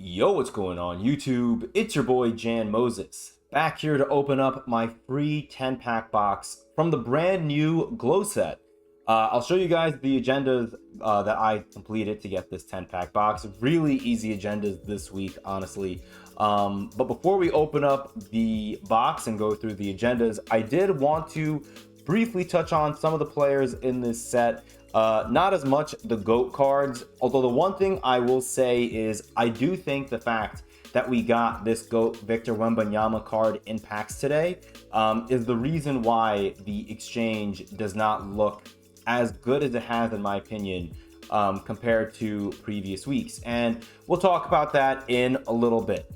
Yo, what's going on YouTube? It's your boy Jan Moses, back here to open up my free 10-pack box from the brand new Glow set. I'll show you guys the agendas that I completed to get this 10-pack box. Really easy agendas this week, honestly. But before we open up the box and go through the agendas, I did want to briefly touch on some of the players in this set. Not as much the GOAT cards, although the one thing I will say is I do think the fact that we got this GOAT Victor Wembanyama card in packs today is the reason why the exchange does not look as good as it has, in my opinion, compared to previous weeks. And we'll talk about that in a little bit.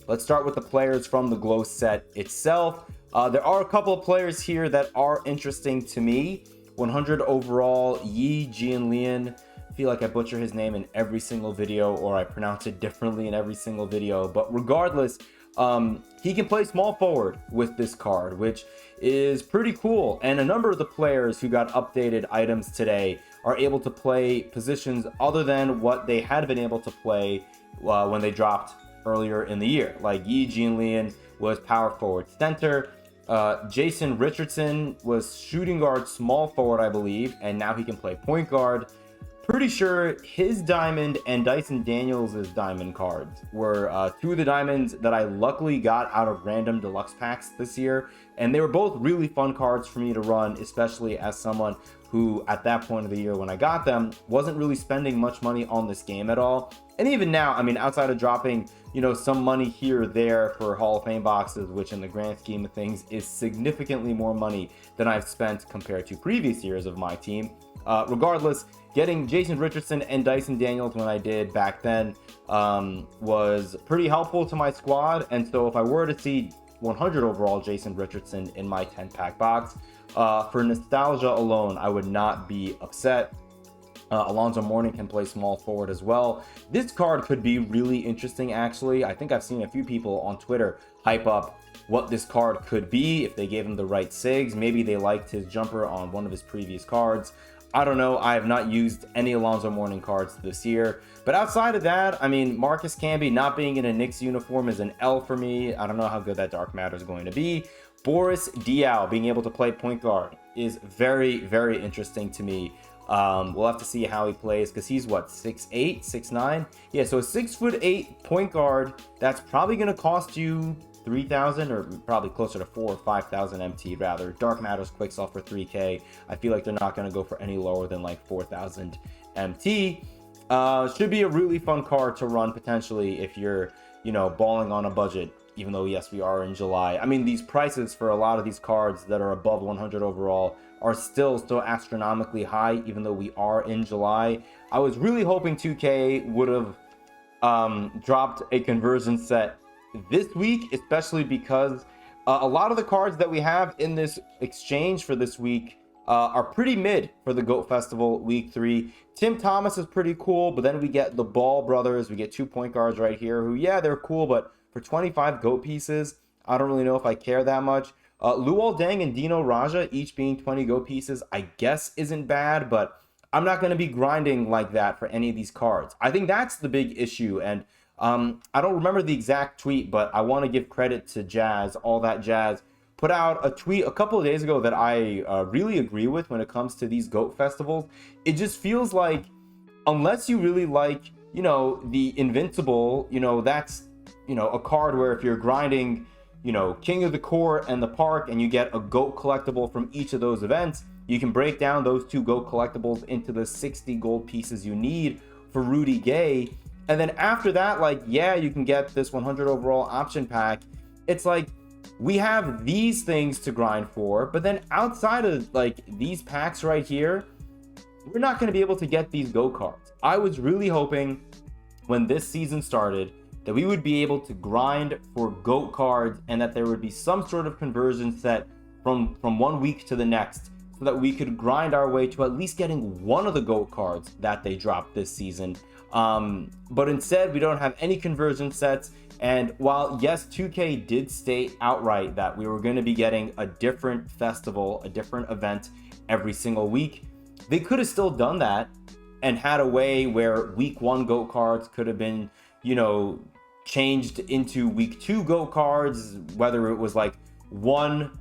Let's start with the players from the Glow set itself. There are a couple of players here that are interesting to me. 100 overall, Yi Jianlian. I feel like I butcher his name in every single video, or I pronounce it differently in every single video. But regardless, he can play small forward with this card, which is pretty cool. And a number of the players who got updated items today are able to play positions other than what they had been able to play when they dropped earlier in the year. Like Yi Jianlian was power forward center. Jason Richardson was shooting guard small forward, I believe, and now he can play point guard. Pretty sure his diamond and Dyson Daniels' diamond cards were two of the diamonds that I luckily got out of random deluxe packs this year, and they were both really fun cards for me to run, especially as someone who at that point of the year when I got them wasn't really spending much money on this game at all. And even now, I mean, outside of dropping, some money here or there for Hall of Fame boxes, which in the grand scheme of things is significantly more money than I've spent compared to previous years of my team. Regardless, getting Jason Richardson and Dyson Daniels when I did back then was pretty helpful to my squad. And so if I were to see 100 overall Jason Richardson in my 10-pack box, for nostalgia alone, I would not be upset. Alonzo Mourning can play small forward as well. This card could be really interesting, actually. I think I've seen a few people on Twitter hype up what this card could be if they gave him the right SIGs. Maybe they liked his jumper on one of his previous cards. I don't know. I have not used any Alonzo Mourning cards this year. But outside of that, I mean, Marcus Camby not being in a Knicks uniform is an L for me. I don't know how good that Dark Matter is going to be. Boris Diaw being able to play point guard is very, very interesting to me. We'll have to see how he plays because he's what, 6'8", 6'9"? Yeah, so a 6'8" point guard that's probably going to cost you 3,000 or probably closer to 4,000 or 5,000 MT rather. Dark Matter's quick sell for 3K. I feel like they're not going to go for any lower than like 4,000 MT. Should be a really fun card to run potentially if you're, balling on a budget. Even though, yes, we are in July. I mean, these prices for a lot of these cards that are above 100 overall are still so astronomically high, even though we are in July. I was really hoping 2K would have dropped a conversion set this week, especially because a lot of the cards that we have in this exchange for this week are pretty mid for the GOAT Festival week 3. Tim Thomas is pretty cool, but then we get the Ball brothers. We get 2 point guards right here who, yeah, they're cool, but for 25 GOAT pieces, I don't really know if I care that much. Luol Deng and Dino Raja each being 20 GOAT pieces, I guess isn't bad, but I'm not going to be grinding like that for any of these cards. I think that's the big issue, and I don't remember the exact tweet, but I want to give credit to Jazz, All That Jazz, put out a tweet a couple of days ago that I really agree with when it comes to these GOAT festivals. It just feels like, unless you really like, the Invincible, that's, a card where if you're grinding, King of the Court and the Park and you get a GOAT collectible from each of those events, you can break down those 2 GOAT collectibles into the 60 gold pieces you need for Rudy Gay. And then after that, like, yeah, you can get this 100 overall option pack. It's like, we have these things to grind for, but then outside of like these packs right here, we're not going to be able to get these GOAT cards. I was really hoping when this season started that we would be able to grind for GOAT cards and that there would be some sort of conversion set from 1 week to the next so that we could grind our way to at least getting one of the GOAT cards that they dropped this season. But instead, we don't have any conversion sets. And while, yes, 2K did state outright that we were going to be getting a different festival, a different event every single week, they could have still done that and had a way where week 1 GOAT cards could have been, you know, changed into week 2 GOAT cards, whether it was like one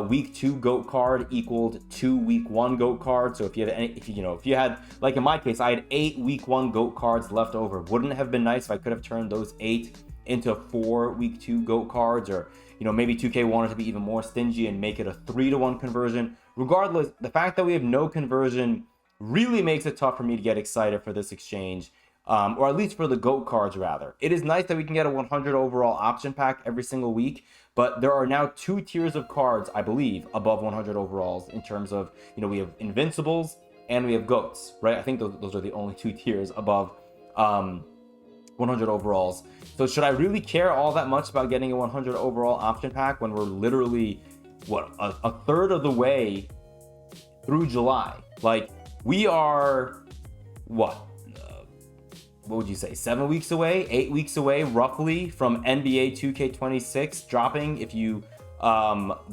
week 2 GOAT card equaled 2 week 1 GOAT cards. So if you had any, if you had, like in my case, I had 8 week 1 GOAT cards left over. Wouldn't it have been nice if I could have turned those 8 into 4 week 2 GOAT cards? Or, you know, maybe 2K wanted to be even more stingy and make it a 3-to-1 conversion. Regardless, the fact that we have no conversion really makes it tough for me to get excited for this exchange, or at least for the GOAT cards, rather. It is nice that we can get a 100 overall option pack every single week, but there are now 2 tiers of cards, I believe, above 100 overalls in terms of, you know, we have Invincibles and we have GOATs, right? I think those are the only 2 tiers above 100 overalls. So should I really care all that much about getting a 100 overall option pack when we're literally, what, a third of the way through July? Like, we are, what would you say, 7 weeks away, 8 weeks away, roughly, from NBA 2K26 dropping. If you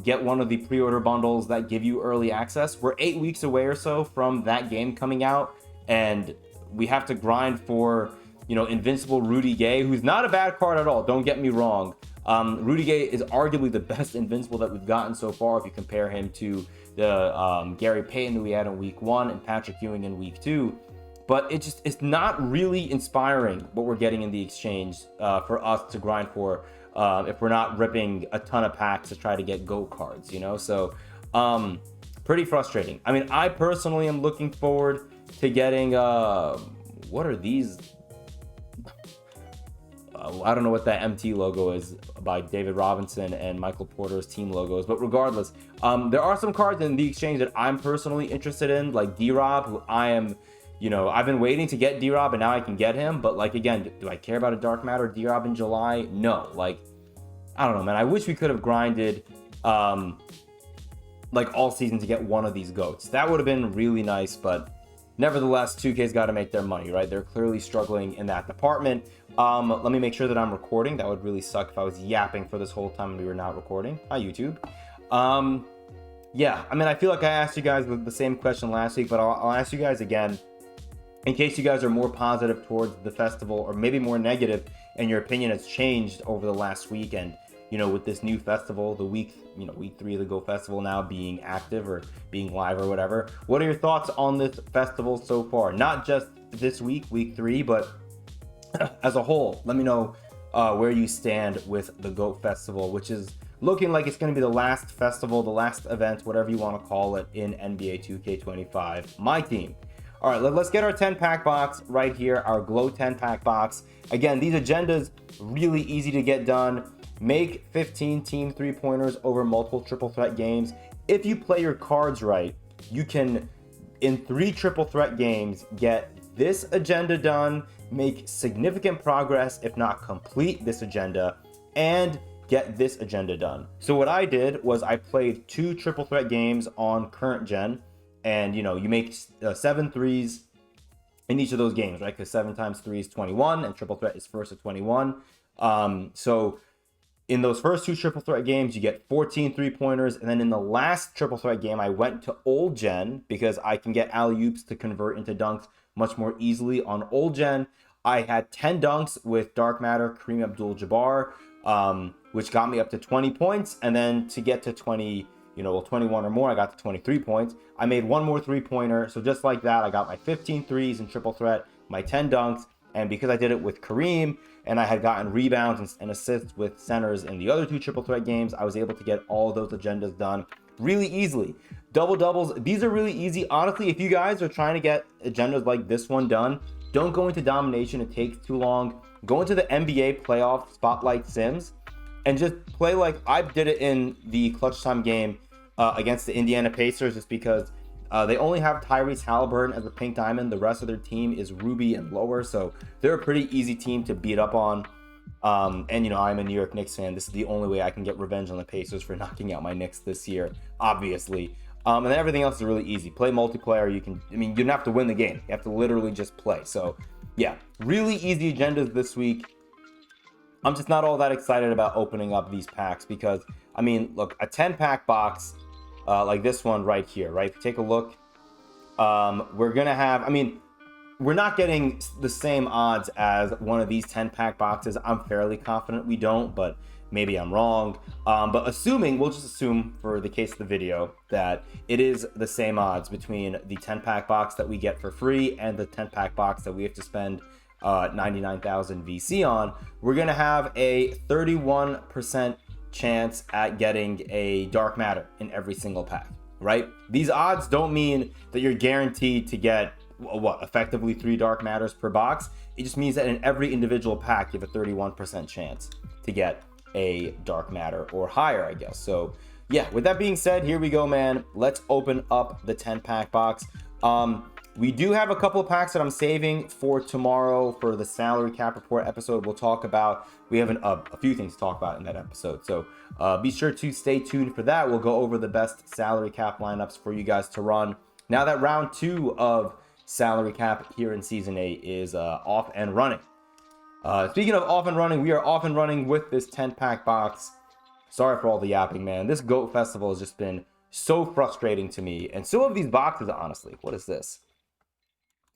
get one of the pre-order bundles that give you early access, we're 8 weeks away or so from that game coming out, and we have to grind for, you know, Invincible Rudy Gay, who's not a bad card at all, don't get me wrong. Rudy Gay is arguably the best Invincible that we've gotten so far if you compare him to the Gary Payton who we had in week 1 and Patrick Ewing in week 2. But it's not really inspiring what we're getting in the exchange for us to grind for if we're not ripping a ton of packs to try to get GOAT cards, you know? So pretty frustrating. I mean, I personally am looking forward to getting, what are these? I don't know what that MT logo is by David Robinson and Michael Porter's team logos, but regardless, there are some cards in the exchange that I'm personally interested in, like D-Rob, who I am, you know, I've been waiting to get D-Rob and now I can get him, but like, again, do I care about a Dark Matter D-Rob in July? No. Like, I don't know, man. I wish we could have grinded like all season to get one of these GOATs. That would have been really nice, but nevertheless, 2K's got to make their money, right? They're clearly struggling in that department. Let me make sure that I'm recording. That would really suck if I was yapping for this whole time and we were not recording. Hi, YouTube. Yeah, I mean, I feel like I asked you guys the same question last week, but I'll ask you guys again in case you guys are more positive towards the festival or maybe more negative and your opinion has changed over the last week. And, you know, with this new festival, the week 3 of the Go Festival now being active or being live or whatever, what are your thoughts on this festival so far? Not just this week, week 3, but as a whole. Let me know where you stand with the GOAT Festival, which is looking like it's going to be the last festival, the last event, whatever you want to call it, in NBA 2K25 MyTeam. All right, let's get our 10-pack box right here, our Glow 10-pack box. Again, these agendas, really easy to get done. Make 15 team 3-pointers over multiple triple threat games. If you play your cards right, you can, in 3 triple threat games, get this agenda done, make significant progress, if not complete this agenda, and get this agenda done. So what I did was I played 2 triple threat games on current gen, and you know, you make 7 threes in each of those games, right? Because 7 times 3 is 21, and triple threat is first to 21. So in those first 2 triple threat games, you get 14 3-pointers, and then in the last triple threat game, I went to old gen because I can get alley-oops to convert into dunks much more easily on old gen. I had 10 dunks with Dark Matter, Kareem Abdul-Jabbar, which got me up to 20 points, and then to get to 21 or more, I got to 23 points. I made 1 more 3-pointer, so just like that, I got my 15 threes in triple threat, my 10 dunks, and because I did it with Kareem, and I had gotten rebounds and assists with centers in the other 2 triple threat games, I was able to get all those agendas done really easily. Double doubles, these are really easy. Honestly, if you guys are trying to get agendas like this one done, don't go into domination, it takes too long. Go into the NBA playoff spotlight sims and just play like I did it in the clutch time game against the Indiana Pacers, just because they only have Tyrese Halliburton as a pink diamond. The rest of their team is Ruby and lower, so they're a pretty easy team to beat up on. And you know, I'm a New York Knicks fan. This is the only way I can get revenge on the Pacers for knocking out my Knicks this year, obviously. And then everything else is really easy. Play multiplayer. You don't have to win the game. You have to literally just play. So yeah, really easy agendas this week. I'm just not all that excited about opening up these packs because, I mean, look, a 10-pack box like this one right here, right? If you take a look, we're going to have, I mean, we're not getting the same odds as one of these 10-pack boxes. I'm fairly confident we don't, but maybe I'm wrong. But we'll just assume for the case of the video that it is the same odds between the 10-pack box that we get for free and the 10-pack box that we have to spend 99,000 VC on. We're gonna have a 31% chance at getting a dark matter in every single pack, right? These odds don't mean that you're guaranteed to get effectively 3 dark matters per box. It just means that in every individual pack you have a 31% chance to get a dark matter or higher, I guess. So yeah, with that being said, here we go, man. Let's open up the 10-pack box. We do have a couple of packs that I'm saving for tomorrow for the salary cap report episode. We'll talk about, we have a few things to talk about in that episode. So be sure to stay tuned for that. We'll go over the best salary cap lineups for you guys to run. Now that round 2 of salary cap here in season 8 is off and running. Speaking of off and running, we are off and running with this 10-pack box. Sorry for all the yapping, man. This GOAT festival has just been so frustrating to me. And so have these boxes, honestly. What is this?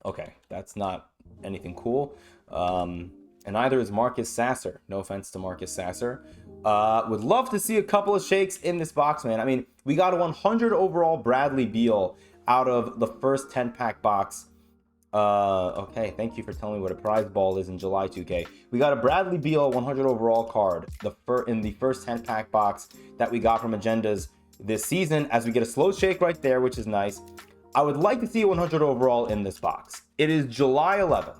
Okay, that's not anything cool. And neither is Marcus Sasser. No offense to Marcus Sasser. Would love to see a couple of shakes in this box, man. I mean, we got a 100 overall Bradley Beal out of the first 10-pack box. Okay, thank you for telling me what a prize ball is in July 2K. We got a Bradley Beal 100 overall card in the first 10-pack box that we got from Agendas this season, as we get a slow shake right there, which is nice. I would like to see a 100 overall in this box. It is July 11th.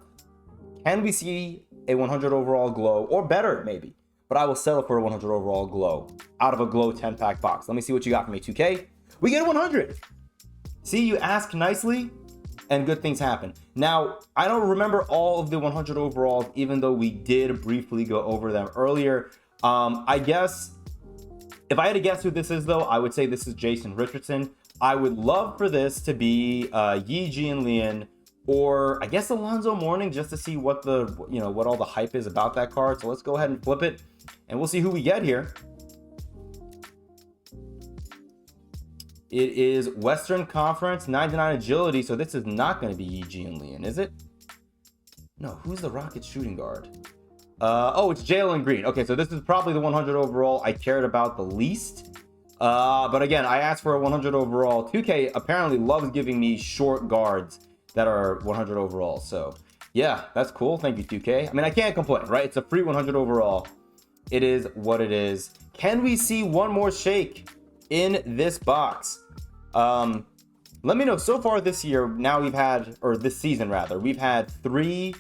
Can we see a 100 overall glow, or better maybe? But I will settle for a 100 overall glow out of a glow 10-pack box. Let me see what you got for me, 2K. We get a 100. See, you ask nicely and good things happen. Now, I don't remember all of the 100 overalls, even though we did briefly go over them earlier. I guess if I had to guess who this is, though, I would say this is Jason Richardson. I would love for this to be Yi Jianlian, or I guess Alonzo Mourning, just to see what what all the hype is about that card. So let's go ahead and flip it, and we'll see who we get here. It is Western Conference 99 agility, so this is not going to be Yi Jianlian, is it? No, who's the Rockets shooting guard? Oh, it's Jalen Green. Okay, so this is probably the 100 overall I cared about the least. But again, I asked for a 100 overall. 2K apparently loves giving me short guards that are 100 overall. So yeah, that's cool. Thank you, 2K. I mean, I can't complain, right? It's a free 100 overall. It is what it is. Can we see one more shake in this box? Let me know. So far this year, this season rather, we've had 3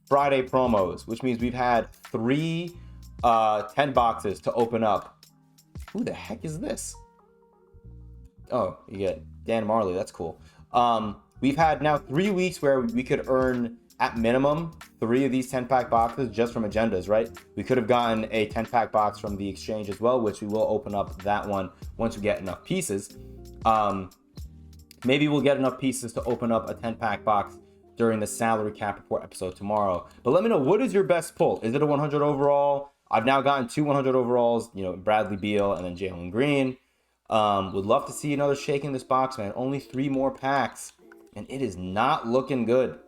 Friday promos, which means we've had 3 10 boxes to open up. Who the heck is this? Oh, you get Dan Marley. That's cool. We've had now 3 weeks where we could earn at minimum 3 of these 10-pack boxes just from Agendas, right? We could have gotten a 10-pack box from the exchange as well, which we will open up that one once we get enough pieces. Maybe we'll get enough pieces to open up a 10-pack box during the salary cap report episode tomorrow. But let me know, what is your best pull? Is it a 100 overall? I've now gotten 2 100 overalls, Bradley Beal and then Jalen Green. Would love to see another shake in this box, man. Only 3 more packs, and it is not looking good.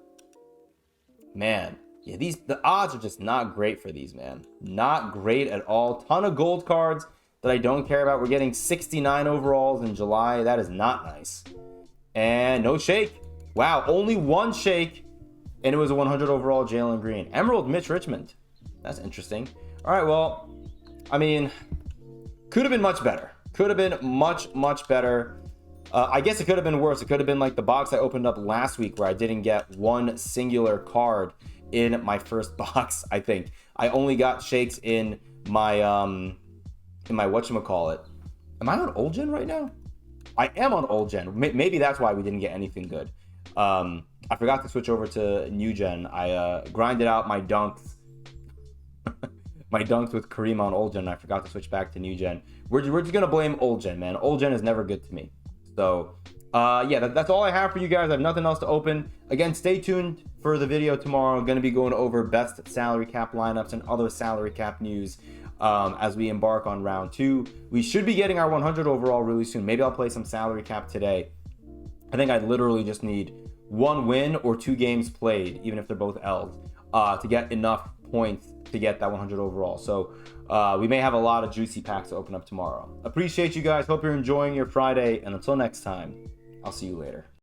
Man, yeah, the odds are just not great for these, man. Not great at all. Ton of gold cards that I don't care about. We're getting 69 overalls in July. That is not nice. And no shake. Wow, only 1 shake, and it was a 100 overall Jalen Green. Emerald Mitch Richmond. That's interesting. All right, well, I mean, could have been much better. Could have been much, much better. I guess it could have been worse. It could have been like the box I opened up last week where I didn't get 1 singular card in my first box, I think. I only got shakes in my whatchamacallit. Am I on old gen right now? I am on old gen. Maybe that's why we didn't get anything good. I forgot to switch over to new gen. I grinded out my dunks. My dunks with Kareem on old gen. I forgot to switch back to new gen. We're just gonna blame old gen, man. Old gen is never good to me. So yeah, that's all I have for you guys. I have nothing else to open. Again, stay tuned for the video tomorrow. I'm gonna be going over best salary cap lineups and other salary cap news as we embark on round 2. We should be getting our 100 overall really soon. Maybe I'll play some salary cap today. I think I literally just need 1 win or 2 games played, even if they're both L's, to get enough points to get that 100 overall. So we may have a lot of juicy packs to open up tomorrow. Appreciate you guys. Hope you're enjoying your Friday. And until next time, I'll see you later.